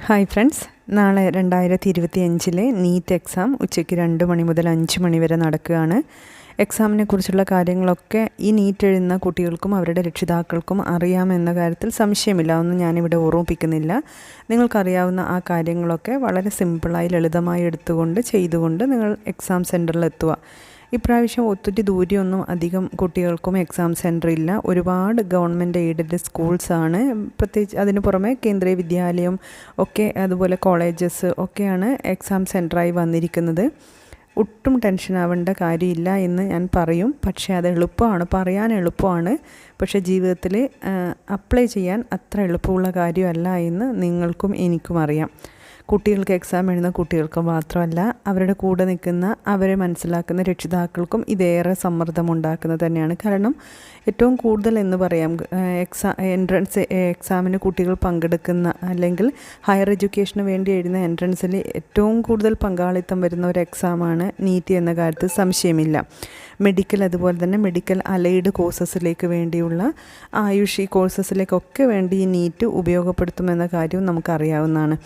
Hi friends, നാളെ 2025 NEET exam ഉച്ചയ്ക്ക് 2 മണി മുതൽ 5 മണി വരെ നടക്കുകയാണ്. എക്സാമിനെ കുറിച്ചുള്ള കാര്യങ്ങളൊക്കെ ഈ നീറ്റ് എഴുതുന്ന കുട്ടികൾക്കും അവരുടെ രക്ഷിതാക്കൾക്കും അറിയാമെന്ന കാര്യത്തിൽ സംശയമില്ല. ഒന്നും ഞാനിവിടെ ഓർമ്മിപ്പിക്കുന്നില്ല. നിങ്ങൾക്കറിയാവുന്ന ആ കാര്യങ്ങളൊക്കെ വളരെ സിമ്പിളായി ലളിതമായി എടുത്തുകൊണ്ട് ചെയ്തുകൊണ്ട് നിങ്ങൾ എക്സാം സെൻറ്ററിൽ എത്തുക. ഇപ്രാവശ്യം ഒത്തിരി ദൂരെയൊന്നും അധികം കുട്ടികൾക്കും എക്സാം സെൻറ്റർ ഇല്ല. ഒരുപാട് ഗവൺമെൻറ് എയ്ഡഡ് സ്കൂൾസാണ്, പ്രത്യേകിച്ച് അതിന് പുറമെ കേന്ദ്രീയ വിദ്യാലയം ഒക്കെ അതുപോലെ കോളേജസ് ഒക്കെയാണ് എക്സാം സെൻറ്ററായി വന്നിരിക്കുന്നത്. ഒട്ടും ടെൻഷൻ ആവേണ്ട കാര്യമില്ല എന്ന് ഞാൻ പറയും. പക്ഷേ അത് എളുപ്പമാണ്, പറയാൻ എളുപ്പമാണ്, പക്ഷേ ജീവിതത്തിൽ അപ്ലൈ ചെയ്യാൻ അത്ര എളുപ്പമുള്ള കാര്യമല്ല എന്ന് നിങ്ങൾക്കും എനിക്കും അറിയാം. കുട്ടികൾക്ക് എക്സാം എഴുതുന്ന കുട്ടികൾക്ക് മാത്രമല്ല, അവരുടെ കൂടെ നിൽക്കുന്ന അവരെ മനസ്സിലാക്കുന്ന രക്ഷിതാക്കൾക്കും ഇതേറെ സമ്മർദ്ദമുണ്ടാക്കുന്നത് തന്നെയാണ്. കാരണം ഏറ്റവും കൂടുതൽ എന്ന് പറയാം എൻട്രൻസ് എക്സാമിന് കുട്ടികൾ പങ്കെടുക്കുന്ന അല്ലെങ്കിൽ ഹയർ എഡ്യൂക്കേഷന് വേണ്ടി എഴുതുന്ന എൻട്രൻസിൽ ഏറ്റവും കൂടുതൽ പങ്കാളിത്തം വരുന്ന ഒരു എക്സാമാണ് നീറ്റ് എന്ന കാര്യത്തിൽ സംശയമില്ല. മെഡിക്കൽ, അതുപോലെ തന്നെ മെഡിക്കൽ അലൈഡ് കോഴ്സസിലേക്ക് വേണ്ടിയുള്ള ആയുഷ് കോഴ്സസിലേക്കൊക്കെ വേണ്ടി ഈ നീറ്റ് ഉപയോഗപ്പെടുത്തുമെന്ന കാര്യവും നമുക്കറിയാവുന്നതാണ്.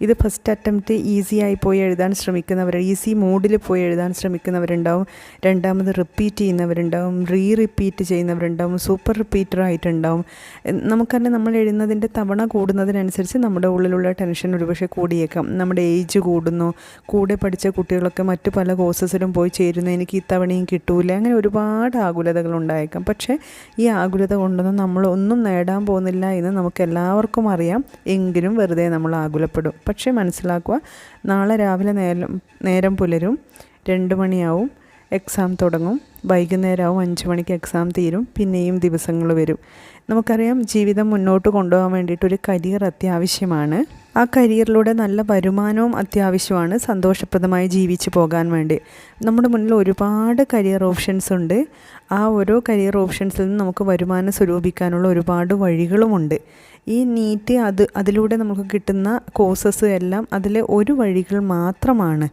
ഇത് ഫസ്റ്റ് അറ്റംപ്റ്റ് ഈസിയായി പോയി എഴുതാൻ ശ്രമിക്കുന്നവർ, ഈസി മോഡിൽ പോയി എഴുതാൻ ശ്രമിക്കുന്നവരുണ്ടാവും, രണ്ടാമത് റിപ്പീറ്റ് ചെയ്യുന്നവരുണ്ടാവും, റിപ്പീറ്റ് ചെയ്യുന്നവരുണ്ടാവും, സൂപ്പർ റിപ്പീറ്റർ ആയിട്ടുണ്ടാവും. നമുക്കന്നെ നമ്മൾ എഴുതുന്നതിൻ്റെ തവണ കൂടുന്നതിനനുസരിച്ച് നമ്മുടെ ഉള്ളിലുള്ള ടെൻഷൻ ഒരുപക്ഷെ കൂടിയേക്കാം. നമ്മുടെ ഏജ് കൂടുന്നു, കൂടെ പഠിച്ച കുട്ടികളൊക്കെ മറ്റു പല കോഴ്സസിലും പോയി ചേരുന്നു, എനിക്ക് ഇത്തവണയും കിട്ടൂല, അങ്ങനെ ഒരുപാട് ആകുലതകൾ ഉണ്ടായേക്കാം. പക്ഷേ ഈ ആകുലത കൊണ്ടൊന്നും നമ്മളൊന്നും നേടാൻ പോകുന്നില്ല എന്ന് നമുക്ക് എല്ലാവർക്കും അറിയാം. എങ്കിലും വെറുതെ നമ്മൾ ആകുലപ്പെടും. പക്ഷേ മനസ്സിലാക്കുക, നാളെ രാവിലെ നേരം പുലരും, 2 മണിയാവും, എക്സാം തുടങ്ങും, വൈകുന്നേരമാവും 5 മണിക്ക് എക്സാം തീരും, പിന്നെയും ദിവസങ്ങൾ വരും. നമുക്കറിയാം, ജീവിതം മുന്നോട്ട് കൊണ്ടുപോകാൻ വേണ്ടിയിട്ടൊരു കരിയർ അത്യാവശ്യമാണ്. ആ കരിയറിലൂടെ നല്ല വരുമാനവും അത്യാവശ്യമാണ്, സന്തോഷപ്രദമായി ജീവിച്ചു പോകാൻ വേണ്ടി. നമ്മുടെ മുന്നിൽ ഒരുപാട് കരിയർ ഓപ്ഷൻസ് ഉണ്ട്. ആ ഓരോ കരിയർ ഓപ്ഷൻസിൽ നിന്ന് നമുക്ക് വരുമാനം സ്വരൂപിക്കാനുള്ള ഒരുപാട് വഴികളുമുണ്ട്. ഈ നീറ്റ് അതിലൂടെ നമുക്ക് കിട്ടുന്ന കോഴ്സസ് എല്ലാം അതിലെ ഒരു വഴികൾ മാത്രമാണ്.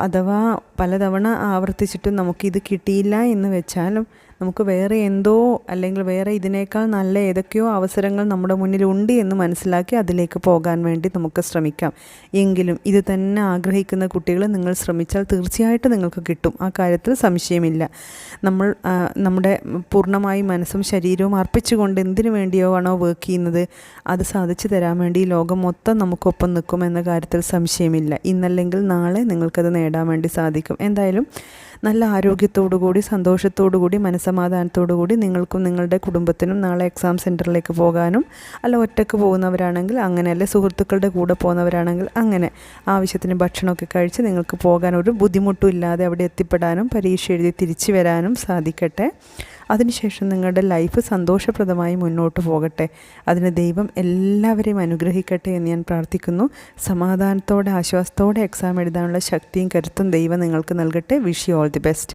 അഥവാ പലതവണ ആവർത്തിച്ചിട്ടും നമുക്കിത് കിട്ടിയില്ല എന്ന് വെച്ചാലും നമുക്ക് വേറെ എന്തോ അല്ലെങ്കിൽ വേറെ ഇതിനേക്കാൾ നല്ല ഏതൊക്കെയോ അവസരങ്ങൾ നമ്മുടെ മുന്നിലുണ്ട് എന്ന് മനസ്സിലാക്കി അതിലേക്ക് പോകാൻ വേണ്ടി നമുക്ക് ശ്രമിക്കാം. എങ്കിലും ഇത് തന്നെ ആഗ്രഹിക്കുന്ന കുട്ടികൾ നിങ്ങൾ ശ്രമിച്ചാൽ തീർച്ചയായിട്ടും നിങ്ങൾക്ക് കിട്ടും. ആ കാര്യത്തിൽ സംശയമില്ല. നമ്മൾ നമ്മുടെ പൂർണ്ണമായി മനസ്സും ശരീരവും അർപ്പിച്ചുകൊണ്ട് എന്തിനു വേണ്ടിയോ ആണോ വർക്ക് ചെയ്യുന്നത് അത് സാധിച്ചു തരാൻ വേണ്ടി ലോകം മൊത്തം നമുക്കൊപ്പം നിൽക്കും എന്ന കാര്യത്തിൽ സംശയമില്ല. ഇന്നല്ലെങ്കിൽ നാളെ നിങ്ങൾക്കത് നേടാൻ വേണ്ടി സാധിക്കും. എന്തായാലും നല്ല ആരോഗ്യത്തോടു കൂടി, സന്തോഷത്തോടു കൂടി, മനസ്സമാധാനത്തോടു കൂടി നിങ്ങൾക്കും നിങ്ങളുടെ കുടുംബത്തിനും നാളെ എക്സാം സെൻറ്ററിലേക്ക് പോകാനും, അല്ല ഒറ്റയ്ക്ക് പോകുന്നവരാണെങ്കിൽ അങ്ങനെ, അല്ലെ സുഹൃത്തുക്കളുടെ കൂടെ പോകുന്നവരാണെങ്കിൽ അങ്ങനെ ആവശ്യത്തിന് ഭക്ഷണമൊക്കെ കഴിച്ച് നിങ്ങൾക്ക് പോകാൻ ഒരു ബുദ്ധിമുട്ടും ഇല്ലാതെ അവിടെ എത്തിപ്പെടാനും പരീക്ഷ എഴുതി തിരിച്ചു വരാനും സാധിക്കട്ടെ. അതിനുശേഷം നിങ്ങളുടെ ലൈഫ് സന്തോഷപ്രദമായി മുന്നോട്ട് പോകട്ടെ. അതിന് ദൈവം എല്ലാവരെയും അനുഗ്രഹിക്കട്ടെ എന്ന് ഞാൻ പ്രാർത്ഥിക്കുന്നു. സമാധാനത്തോടെ ആശ്വാസത്തോടെ എക്സാം എഴുതാനുള്ള ശക്തിയും കരുത്തും ദൈവം നിങ്ങൾക്ക് നൽകട്ടെ. Wish you all the best.